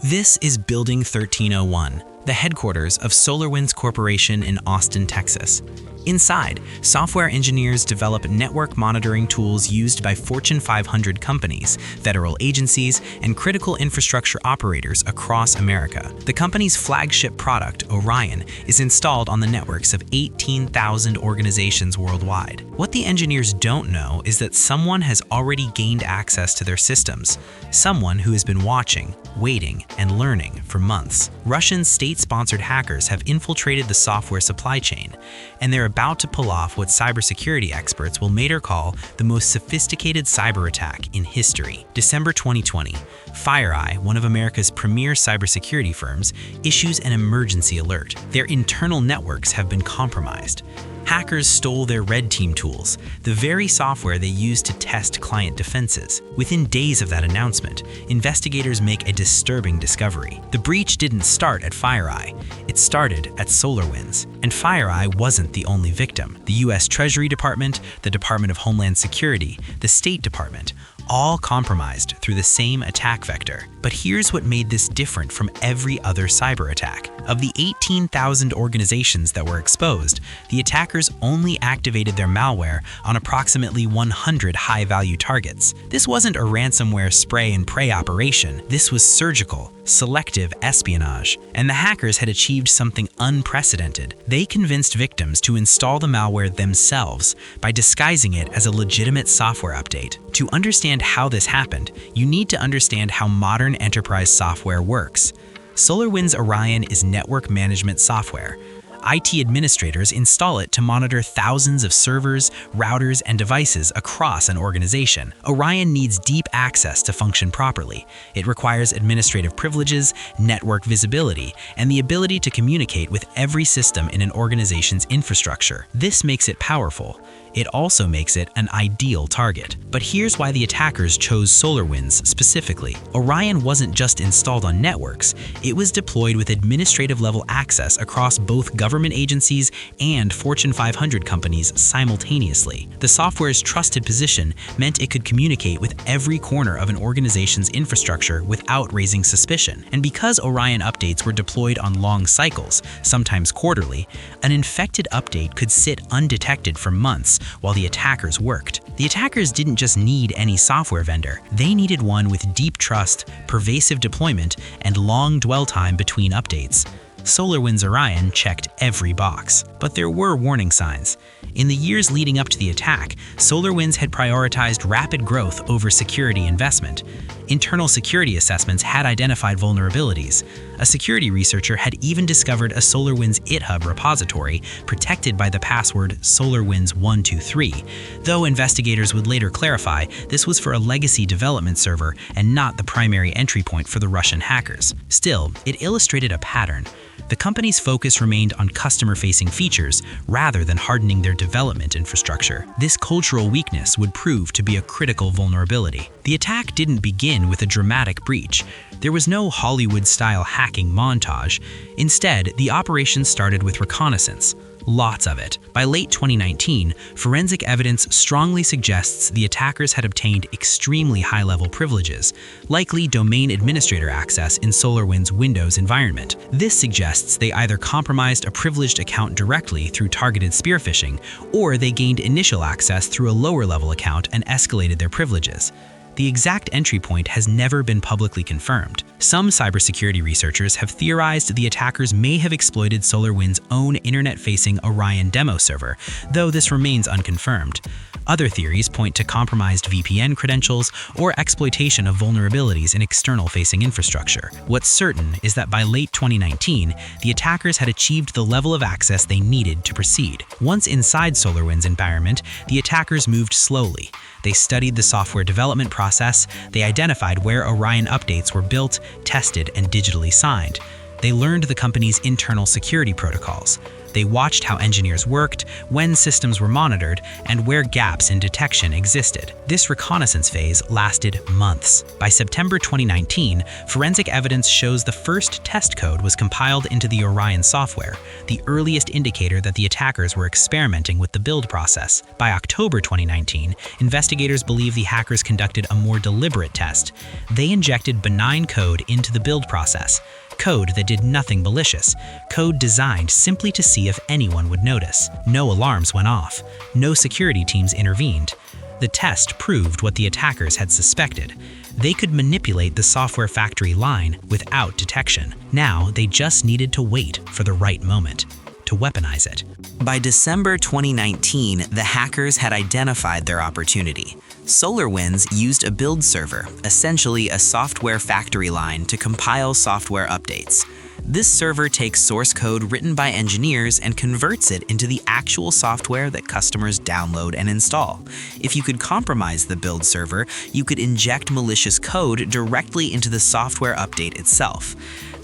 This is Building 1301, the headquarters of SolarWinds Corporation in Austin, Texas. Inside, software engineers develop network monitoring tools used by Fortune 500 companies, federal agencies, and critical infrastructure operators across America. The company's flagship product, Orion, is installed on the networks of 18,000 organizations worldwide. What the engineers don't know is that someone has already gained access to their systems, someone who has been watching, waiting, and learning for months. Russian state-sponsored hackers have infiltrated the software supply chain, and they're about to pull off what cybersecurity experts will later call the most sophisticated cyber attack in history. December 2020, FireEye, one of America's premier cybersecurity firms, issues an emergency alert. Their internal networks have been compromised. Hackers stole their red team tools, the very software they use to test client defenses. Within days of that announcement, investigators make a disturbing discovery. The breach didn't start at FireEye, it started at SolarWinds. And FireEye wasn't the only victim. The US Treasury Department, the Department of Homeland Security, the State Department, all compromised through the same attack vector. But here's what made this different from every other cyber attack. Of the 18,000 organizations that were exposed, the attackers only activated their malware on approximately 100 high-value targets. This wasn't a ransomware spray and pray operation. This was surgical, selective espionage. And the hackers had achieved something unprecedented. They convinced victims to install the malware themselves by disguising it as a legitimate software update. To understand how this happened, you need to understand how modern enterprise software works. SolarWinds Orion is network management software. IT administrators install it to monitor thousands of servers, routers, and devices across an organization. Orion needs deep access to function properly. It requires administrative privileges, network visibility, and the ability to communicate with every system in an organization's infrastructure. This makes it powerful. It also makes it an ideal target. But here's why the attackers chose SolarWinds specifically. Orion wasn't just installed on networks, it was deployed with administrative-level access across both government agencies and Fortune 500 companies simultaneously. The software's trusted position meant it could communicate with every corner of an organization's infrastructure without raising suspicion. And because Orion updates were deployed on long cycles, sometimes quarterly, an infected update could sit undetected for months while the attackers worked. The attackers didn't just need any software vendor. They needed one with deep trust, pervasive deployment, and long dwell time between updates. SolarWinds Orion checked every box. But there were warning signs. In the years leading up to the attack, SolarWinds had prioritized rapid growth over security investment. Internal security assessments had identified vulnerabilities. A security researcher had even discovered a SolarWinds GitHub repository protected by the password SolarWinds123, though investigators would later clarify this was for a legacy development server and not the primary entry point for the Russian hackers. Still, it illustrated a pattern. The company's focus remained on customer-facing features rather than hardening their development infrastructure. This cultural weakness would prove to be a critical vulnerability. The attack didn't begin with a dramatic breach. There was no Hollywood-style hacking montage. Instead, the operation started with reconnaissance. Lots of it. By late 2019, forensic evidence strongly suggests the attackers had obtained extremely high-level privileges, likely domain administrator access in SolarWinds Windows environment. This suggests they either compromised a privileged account directly through targeted spear phishing, or they gained initial access through a lower-level account and escalated their privileges. The exact entry point has never been publicly confirmed. Some cybersecurity researchers have theorized the attackers may have exploited SolarWinds' own internet-facing Orion demo server, though this remains unconfirmed. Other theories point to compromised VPN credentials or exploitation of vulnerabilities in external-facing infrastructure. What's certain is that by late 2019, the attackers had achieved the level of access they needed to proceed. Once inside SolarWinds' environment, the attackers moved slowly. They studied the software development process, they identified where Orion updates were built, tested, and digitally signed. They learned the company's internal security protocols. They watched how engineers worked, when systems were monitored, and where gaps in detection existed. This reconnaissance phase lasted months. By September 2019, forensic evidence shows the first test code was compiled into the Orion software, the earliest indicator that the attackers were experimenting with the build process. By October 2019, investigators believe the hackers conducted a more deliberate test. They injected benign code into the build process, code that did nothing malicious, code designed simply to see if anyone would notice. No alarms went off. No security teams intervened. The test proved what the attackers had suspected. They could manipulate the software factory line without detection. Now they just needed to wait for the right moment to weaponize it. By December 2019, the hackers had identified their opportunity. SolarWinds used a build server, essentially a software factory line, to compile software updates. This server takes source code written by engineers and converts it into the actual software that customers download and install. If you could compromise the build server, you could inject malicious code directly into the software update itself.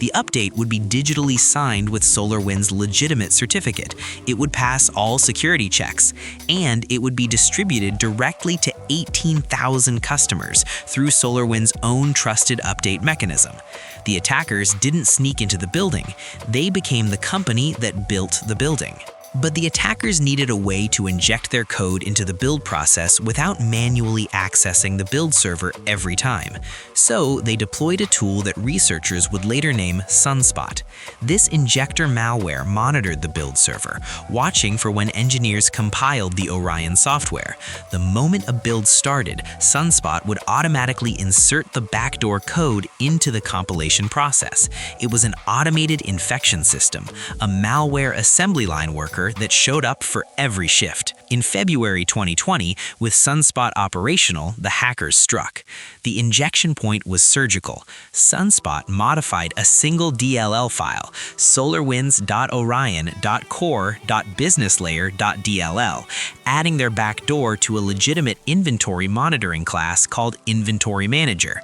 The update would be digitally signed with SolarWinds' legitimate certificate. It would pass all security checks, and it would be distributed directly to 18,000 customers through SolarWinds' own trusted update mechanism. The attackers didn't sneak into the building. They became the company that built the building. But the attackers needed a way to inject their code into the build process without manually accessing the build server every time. So they deployed a tool that researchers would later name Sunspot. This injector malware monitored the build server, watching for when engineers compiled the Orion software. The moment a build started, Sunspot would automatically insert the backdoor code into the compilation process. It was an automated infection system, a malware assembly line worker that showed up for every shift. In February 2020, with Sunspot operational, the hackers struck. The injection point was surgical. Sunspot modified a single DLL file, solarwinds.orion.core.businesslayer.dll, adding their backdoor to a legitimate inventory monitoring class called Inventory Manager.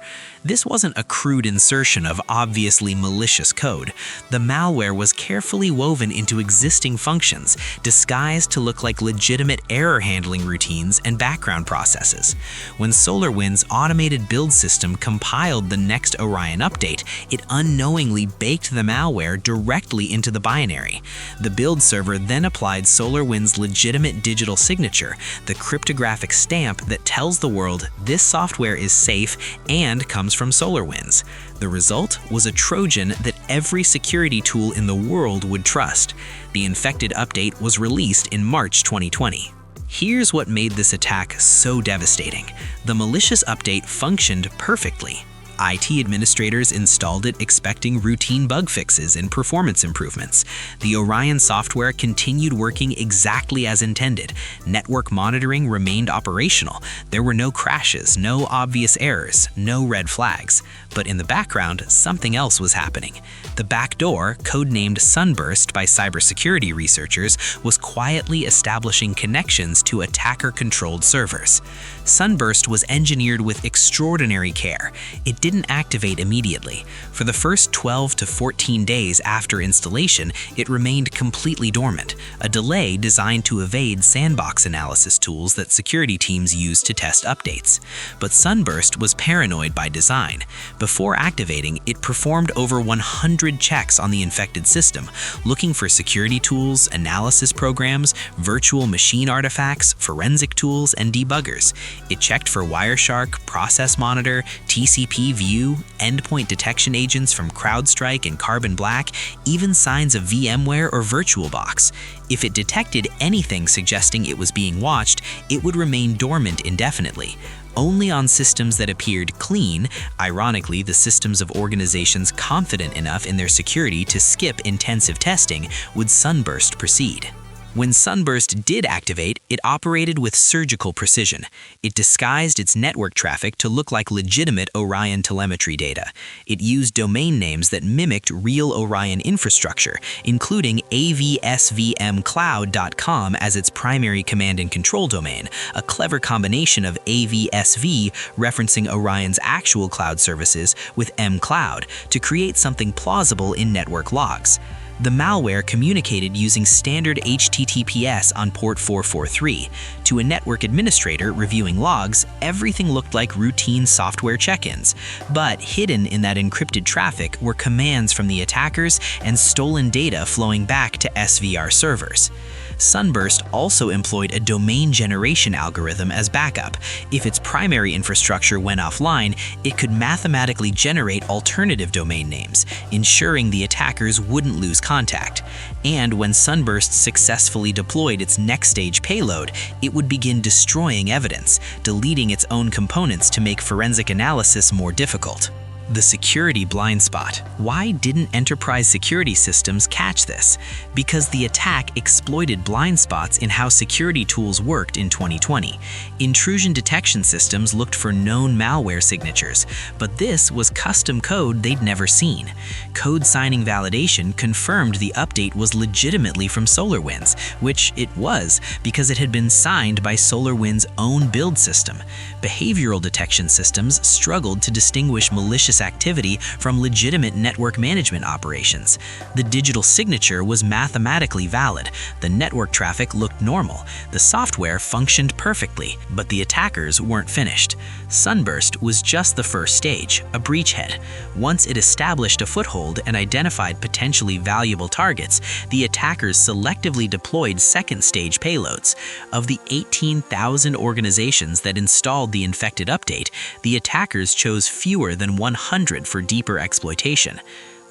This wasn't a crude insertion of obviously malicious code. The malware was carefully woven into existing functions, disguised to look like legitimate error handling routines and background processes. When SolarWinds' automated build system compiled the next Orion update, it unknowingly baked the malware directly into the binary. The build server then applied SolarWinds' legitimate digital signature, the cryptographic stamp that tells the world this software is safe and comes from SolarWinds. The result was a Trojan that every security tool in the world would trust. The infected update was released in March 2020. Here's what made this attack so devastating. The malicious update functioned perfectly. IT administrators installed it expecting routine bug fixes and performance improvements. The Orion software continued working exactly as intended. Network monitoring remained operational. There were no crashes, no obvious errors, no red flags. But in the background, something else was happening. The backdoor, codenamed Sunburst by cybersecurity researchers, was quietly establishing connections to attacker-controlled servers. Sunburst was engineered with extraordinary care. It didn't activate immediately. For the first 12 to 14 days after installation, it remained completely dormant, a delay designed to evade sandbox analysis tools that security teams use to test updates. But Sunburst was paranoid by design. Before activating, it performed over 100 checks on the infected system, looking for security tools, analysis programs, virtual machine artifacts, forensic tools, and debuggers. It checked for Wireshark, Process Monitor, TCP View, endpoint detection agents from CrowdStrike and Carbon Black, even signs of VMware or VirtualBox. If it detected anything suggesting it was being watched, it would remain dormant indefinitely. Only on systems that appeared clean, ironically the systems of organizations confident enough in their security to skip intensive testing, would Sunburst proceed. When Sunburst did activate, it operated with surgical precision. It disguised its network traffic to look like legitimate Orion telemetry data. It used domain names that mimicked real Orion infrastructure, including avsvmcloud.com as its primary command and control domain, a clever combination of AVSV referencing Orion's actual cloud services with mcloud to create something plausible in network logs. The malware communicated using standard HTTPS on port 443. To a network administrator reviewing logs, everything looked like routine software check-ins. But hidden in that encrypted traffic were commands from the attackers and stolen data flowing back to SVR servers. Sunburst also employed a domain generation algorithm as backup. If its primary infrastructure went offline, it could mathematically generate alternative domain names, ensuring the attackers wouldn't lose contact. And when Sunburst successfully deployed its next stage payload, it would begin destroying evidence, deleting its own components to make forensic analysis more difficult. The security blind spot. Why didn't enterprise security systems catch this? Because the attack exploited blind spots in how security tools worked in 2020. Intrusion detection systems looked for known malware signatures, but this was custom code they'd never seen. Code signing validation confirmed the update was legitimately from SolarWinds, which it was because it had been signed by SolarWinds' own build system. Behavioral detection systems struggled to distinguish malicious activity from legitimate network management operations. The digital signature was mathematically valid, the network traffic looked normal, the software functioned perfectly, but the attackers weren't finished. Sunburst was just the first stage, a breachhead. Once it established a foothold and identified potentially valuable targets, the attackers selectively deployed second-stage payloads. Of the 18,000 organizations that installed the infected update, the attackers chose fewer than 100 for deeper exploitation.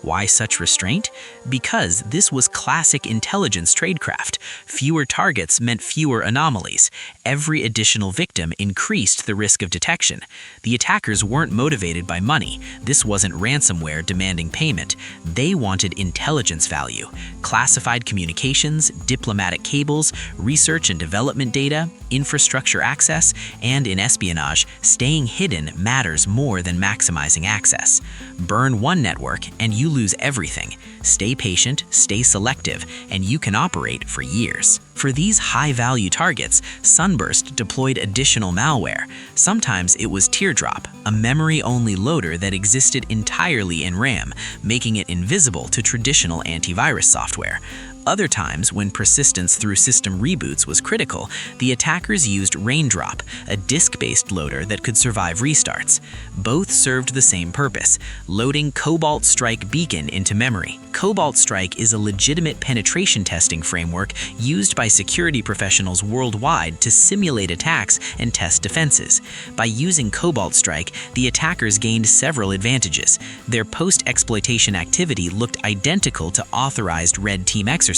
Why such restraint? Because this was classic intelligence tradecraft. Fewer targets meant fewer anomalies. Every additional victim increased the risk of detection. The attackers weren't motivated by money. This wasn't ransomware demanding payment. They wanted intelligence value. Classified communications, diplomatic cables, research and development data, infrastructure access, and in espionage, staying hidden matters more than maximizing access. Burn one network and you lose everything. Stay patient, stay selective, and you can operate for years. For these high-value targets, Sunburst deployed additional malware. Sometimes it was Teardrop, a memory-only loader that existed entirely in RAM, making it invisible to traditional antivirus software. Other times, when persistence through system reboots was critical, the attackers used Raindrop, a disk-based loader that could survive restarts. Both served the same purpose, loading Cobalt Strike beacon into memory. Cobalt Strike is a legitimate penetration testing framework used by security professionals worldwide to simulate attacks and test defenses. By using Cobalt Strike, the attackers gained several advantages. Their post-exploitation activity looked identical to authorized red team exercises.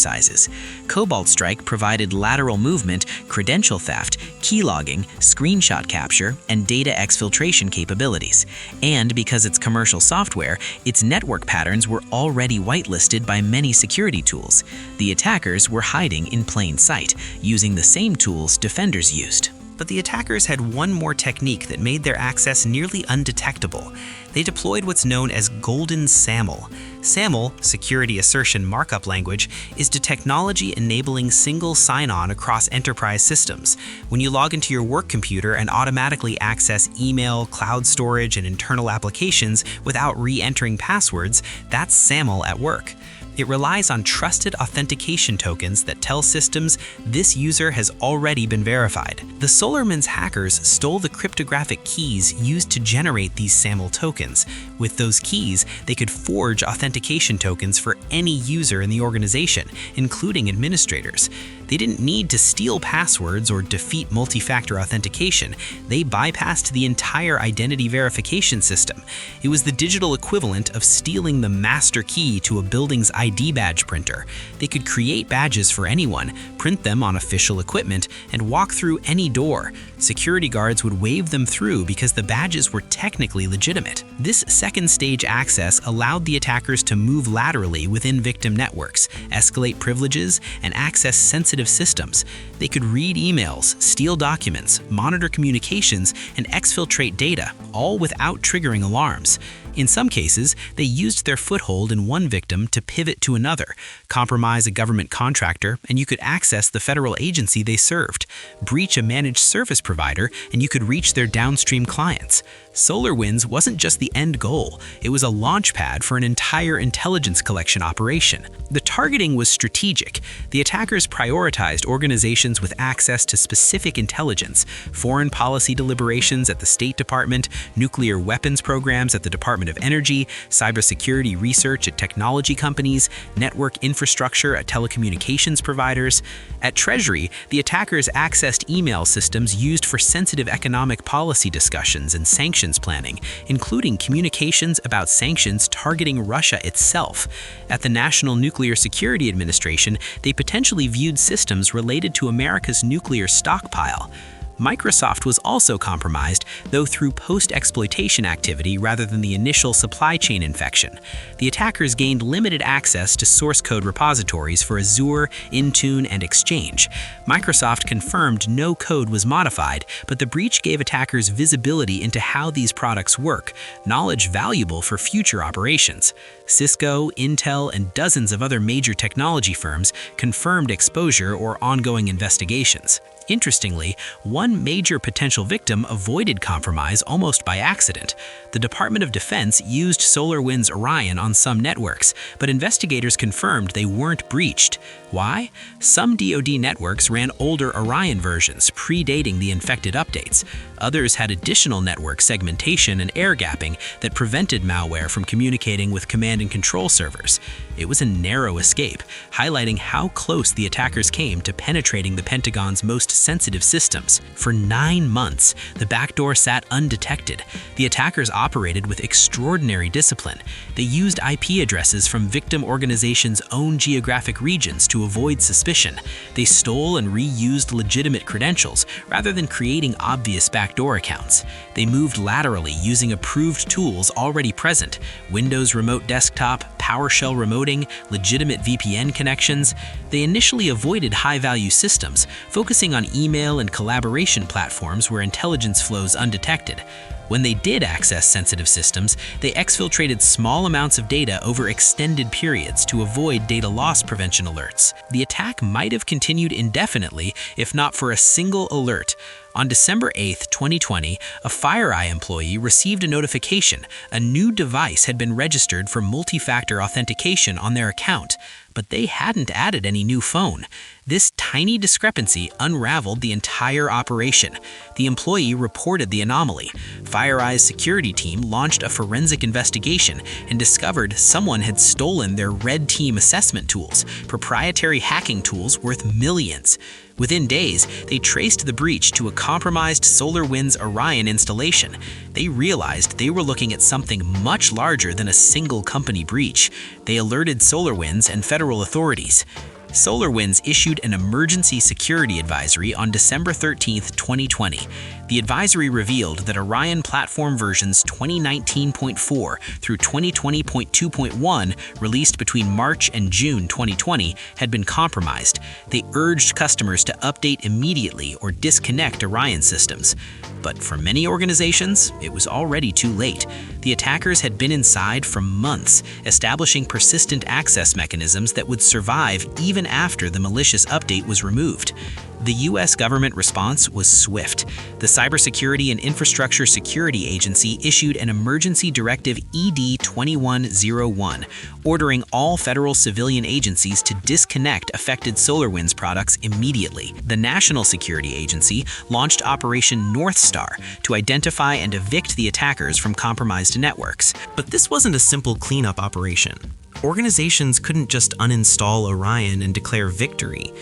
Cobalt Strike provided lateral movement, credential theft, keylogging, screenshot capture, and data exfiltration capabilities. And because it's commercial software, its network patterns were already whitelisted by many security tools. The attackers were hiding in plain sight, using the same tools defenders used. But the attackers had one more technique that made their access nearly undetectable. They deployed what's known as golden SAML. SAML, Security Assertion Markup Language, is the technology enabling single sign-on across enterprise systems. When you log into your work computer and automatically access email, cloud storage, and internal applications without re-entering passwords, that's SAML at work. It relies on trusted authentication tokens that tell systems this user has already been verified. The SolarWinds hackers stole the cryptographic keys used to generate these SAML tokens. With those keys, they could forge authentication tokens for any user in the organization, including administrators. They didn't need to steal passwords or defeat multi-factor authentication. They bypassed the entire identity verification system. It was the digital equivalent of stealing the master key to a building's ID badge printer. They could create badges for anyone, print them on official equipment, and walk through any door. Security guards would wave them through because the badges were technically legitimate. This second stage access allowed the attackers to move laterally within victim networks, escalate privileges, and access sensitive systems. They could read emails, steal documents, monitor communications, and exfiltrate data, all without triggering alarms. In some cases, they used their foothold in one victim to pivot to another, compromise a government contractor, and you could access the federal agency they served, breach a managed service provider, and you could reach their downstream clients. SolarWinds wasn't just the end goal, it was a launchpad for an entire intelligence collection operation. The targeting was strategic. The attackers prioritized organizations with access to specific intelligence, foreign policy deliberations at the State Department, nuclear weapons programs at the Department of Energy, cybersecurity research at technology companies, network infrastructure at telecommunications providers. At Treasury, the attackers accessed email systems used for sensitive economic policy discussions and sanctions planning, including communications about sanctions targeting Russia itself. At the National Nuclear Security Administration, they potentially viewed systems related to America's nuclear stockpile. Microsoft was also compromised, though through post-exploitation activity rather than the initial supply chain infection. The attackers gained limited access to source code repositories for Azure, Intune, and Exchange. Microsoft confirmed no code was modified, but the breach gave attackers visibility into how these products work, knowledge valuable for future operations. Cisco, Intel, and dozens of other major technology firms confirmed exposure or ongoing investigations. Interestingly, one major potential victim avoided compromise almost by accident. The Department of Defense used SolarWinds Orion on some networks, but investigators confirmed they weren't breached. Why? Some DoD networks ran older Orion versions, predating the infected updates. Others had additional network segmentation and air gapping that prevented malware from communicating with command and control servers. It was a narrow escape, highlighting how close the attackers came to penetrating the Pentagon's most sensitive systems. For 9 months, the backdoor sat undetected. The attackers operated with extraordinary discipline. They used IP addresses from victim organizations' own geographic regions to avoid suspicion. They stole and reused legitimate credentials rather than creating obvious backdoor accounts. They moved laterally using approved tools already present: Windows Remote Desktop, PowerShell remoting, legitimate VPN connections. They initially avoided high-value systems, focusing on email and collaboration platforms where intelligence flows undetected. When they did access sensitive systems, they exfiltrated small amounts of data over extended periods to avoid data loss prevention alerts. The attack might have continued indefinitely if not for a single alert. On December 8, 2020, a FireEye employee received a notification a new device had been registered for multi-factor authentication on their account, but they hadn't added any new phone. This tiny discrepancy unraveled the entire operation. The employee reported the anomaly. FireEye's security team launched a forensic investigation and discovered someone had stolen their Red Team assessment tools, proprietary hacking tools worth millions. Within days, they traced the breach to a compromised SolarWinds Orion installation. They realized they were looking at something much larger than a single company breach. They alerted SolarWinds and federal authorities. SolarWinds issued an emergency security advisory on December 13, 2020. The advisory revealed that Orion platform versions 2019.4 through 2020.2.1, released between March and June 2020, had been compromised. They urged customers to update immediately or disconnect Orion systems. But for many organizations, it was already too late. The attackers had been inside for months, establishing persistent access mechanisms that would survive even after the malicious update was removed. The U.S. government response was swift. The Cybersecurity and Infrastructure Security Agency issued an emergency directive ED 2101, ordering all federal civilian agencies to disconnect affected SolarWinds products immediately. The National Security Agency launched Operation North Star to identify and evict the attackers from compromised networks. But this wasn't a simple cleanup operation. Organizations couldn't just uninstall Orion and declare victory.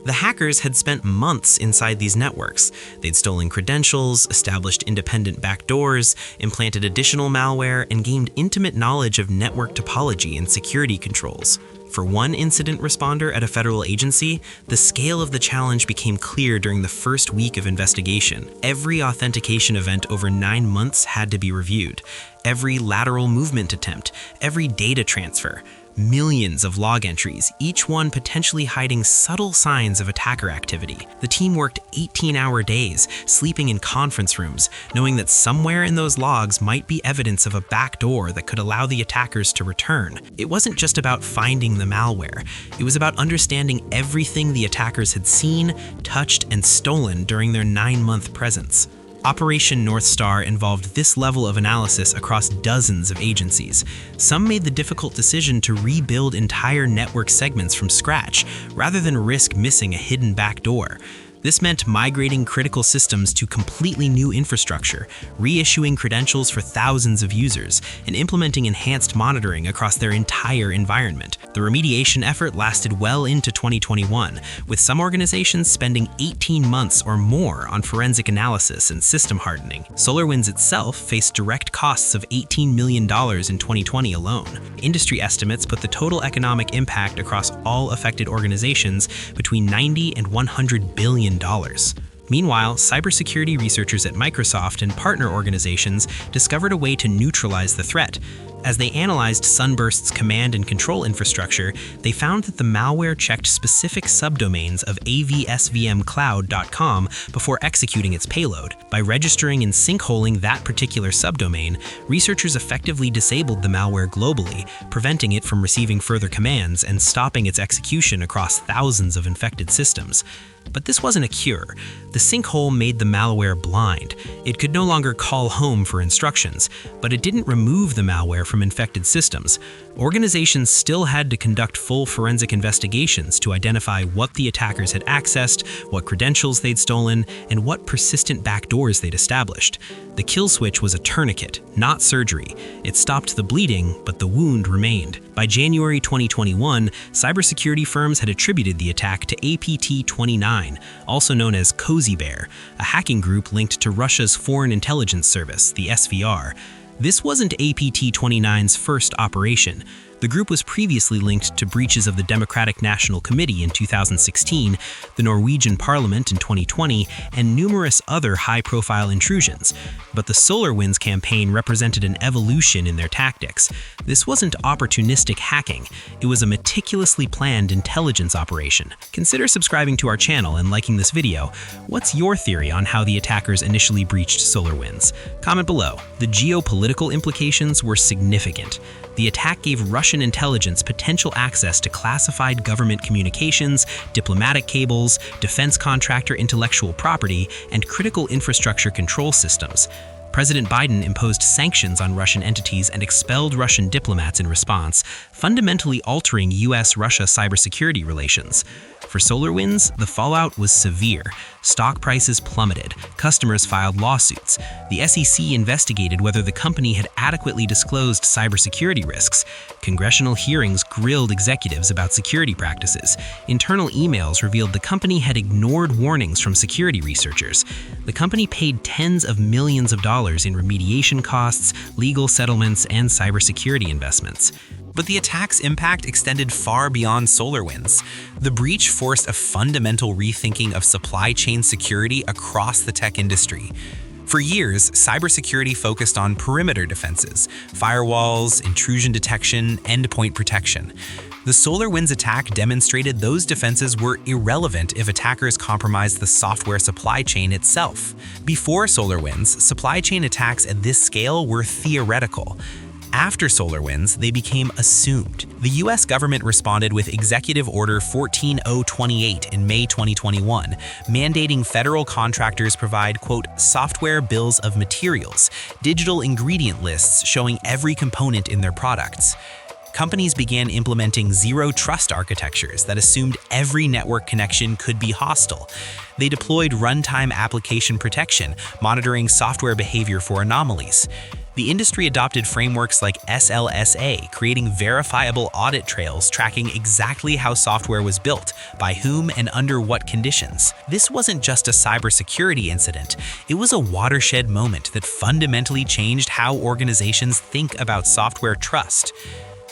The hackers had spent months inside these networks. They'd stolen credentials, established independent backdoors, implanted additional malware, and gained intimate knowledge of network topology and security controls. For one incident responder at a federal agency, the scale of the challenge became clear during the first week of investigation. Every authentication event over 9 months had to be reviewed. Every lateral movement attempt, every data transfer. Millions of log entries, each one potentially hiding subtle signs of attacker activity. The team worked 18-hour days, sleeping in conference rooms, knowing that somewhere in those logs might be evidence of a backdoor that could allow the attackers to return. It wasn't just about finding the malware. It was about understanding everything the attackers had seen, touched, and stolen during their 9-month presence. Operation North Star involved this level of analysis across dozens of agencies. Some made the difficult decision to rebuild entire network segments from scratch, rather than risk missing a hidden backdoor. This meant migrating critical systems to completely new infrastructure, reissuing credentials for thousands of users, and implementing enhanced monitoring across their entire environment. The remediation effort lasted well into 2021, with some organizations spending 18 months or more on forensic analysis and system hardening. SolarWinds itself faced direct costs of $18 million in 2020 alone. Industry estimates put the total economic impact across all affected organizations between $90 and $100 billion. Meanwhile, cybersecurity researchers at Microsoft and partner organizations discovered a way to neutralize the threat. As they analyzed Sunburst's command and control infrastructure, they found that the malware checked specific subdomains of avsvmcloud.com before executing its payload. By registering and sinkholing that particular subdomain, researchers effectively disabled the malware globally, preventing it from receiving further commands and stopping its execution across thousands of infected systems. But this wasn't a cure. The sinkhole made the malware blind. It could no longer call home for instructions, but it didn't remove the malware from infected systems. Organizations still had to conduct full forensic investigations to identify what the attackers had accessed, what credentials they'd stolen, and what persistent backdoors they'd established. The kill switch was a tourniquet, not surgery. It stopped the bleeding, but the wound remained. By January 2021, cybersecurity firms had attributed the attack to APT-29, also known as Cozy Bear, a hacking group linked to Russia's Foreign Intelligence Service, the SVR. This wasn't APT-29's first operation. The group was previously linked to breaches of the Democratic National Committee in 2016, the Norwegian Parliament in 2020, and numerous other high-profile intrusions. But the SolarWinds campaign represented an evolution in their tactics. This wasn't opportunistic hacking. It was a meticulously planned intelligence operation. Consider subscribing to our channel and liking this video. What's your theory on how the attackers initially breached SolarWinds? Comment below. The geopolitical implications were significant. The attack gave Russian intelligence potential access to classified government communications, diplomatic cables, defense contractor intellectual property, and critical infrastructure control systems. President Biden imposed sanctions on Russian entities and expelled Russian diplomats in response, fundamentally altering US-Russia cybersecurity relations. For SolarWinds, the fallout was severe. Stock prices plummeted. Customers filed lawsuits. The SEC investigated whether the company had adequately disclosed cybersecurity risks. Congressional hearings grilled executives about security practices. Internal emails revealed the company had ignored warnings from security researchers. The company paid tens of millions of dollars in remediation costs, legal settlements, and cybersecurity investments. But the attack's impact extended far beyond SolarWinds. The breach forced a fundamental rethinking of supply chain security across the tech industry. For years, cybersecurity focused on perimeter defenses, firewalls, intrusion detection, endpoint protection. The SolarWinds attack demonstrated those defenses were irrelevant if attackers compromised the software supply chain itself. Before SolarWinds, supply chain attacks at this scale were theoretical. After SolarWinds, they became assumed. The US government responded with Executive Order 14028 in May 2021, mandating federal contractors provide, quote, software bills of materials, digital ingredient lists showing every component in their products. Companies began implementing zero-trust architectures that assumed every network connection could be hostile. They deployed runtime application protection, monitoring software behavior for anomalies. The industry adopted frameworks like SLSA, creating verifiable audit trails tracking exactly how software was built, by whom, and under what conditions. This wasn't just a cybersecurity incident. It was a watershed moment that fundamentally changed how organizations think about software trust.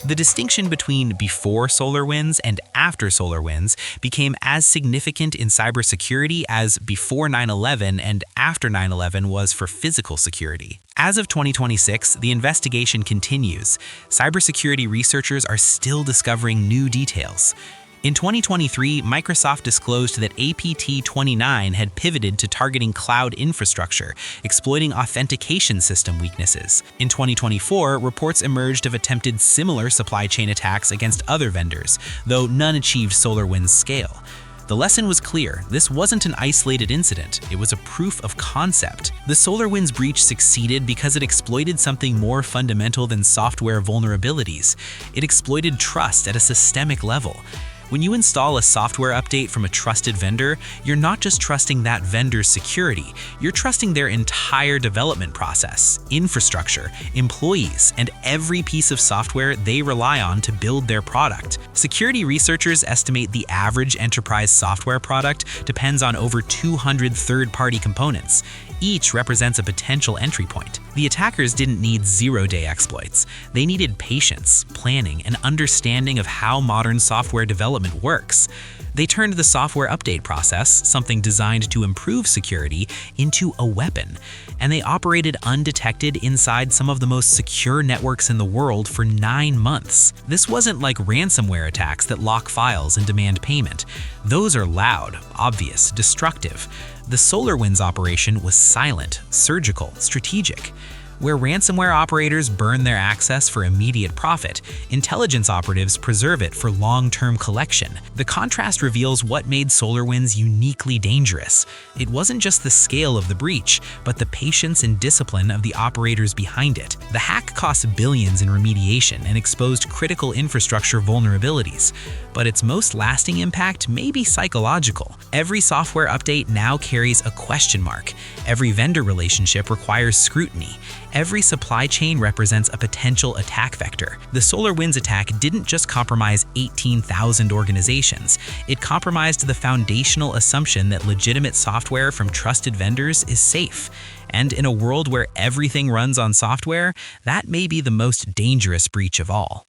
The distinction between before SolarWinds and after SolarWinds became as significant in cybersecurity as before 9/11 and after 9/11 was for physical security. As of 2026, the investigation continues. Cybersecurity researchers are still discovering new details. In 2023, Microsoft disclosed that APT-29 had pivoted to targeting cloud infrastructure, exploiting authentication system weaknesses. In 2024, reports emerged of attempted similar supply chain attacks against other vendors, though none achieved SolarWinds scale. The lesson was clear. This wasn't an isolated incident. It was a proof of concept. The SolarWinds breach succeeded because it exploited something more fundamental than software vulnerabilities. It exploited trust at a systemic level. When you install a software update from a trusted vendor, you're not just trusting that vendor's security, you're trusting their entire development process, infrastructure, employees, and every piece of software they rely on to build their product. Security researchers estimate the average enterprise software product depends on over 200 third-party components. Each represents a potential entry point. The attackers didn't need zero-day exploits. They needed patience, planning, and understanding of how modern software development works. They turned the software update process, something designed to improve security, into a weapon. And they operated undetected inside some of the most secure networks in the world for 9 months. This wasn't like ransomware attacks that lock files and demand payment. Those are loud, obvious, destructive. The SolarWinds operation was silent, surgical, strategic. Where ransomware operators burn their access for immediate profit, intelligence operatives preserve it for long-term collection. The contrast reveals what made SolarWinds uniquely dangerous. It wasn't just the scale of the breach, but the patience and discipline of the operators behind it. The hack cost billions in remediation and exposed critical infrastructure vulnerabilities. But its most lasting impact may be psychological. Every software update now carries a question mark. Every vendor relationship requires scrutiny. Every supply chain represents a potential attack vector. The SolarWinds attack didn't just compromise 18,000 organizations. It compromised the foundational assumption that legitimate software from trusted vendors is safe. And in a world where everything runs on software, that may be the most dangerous breach of all.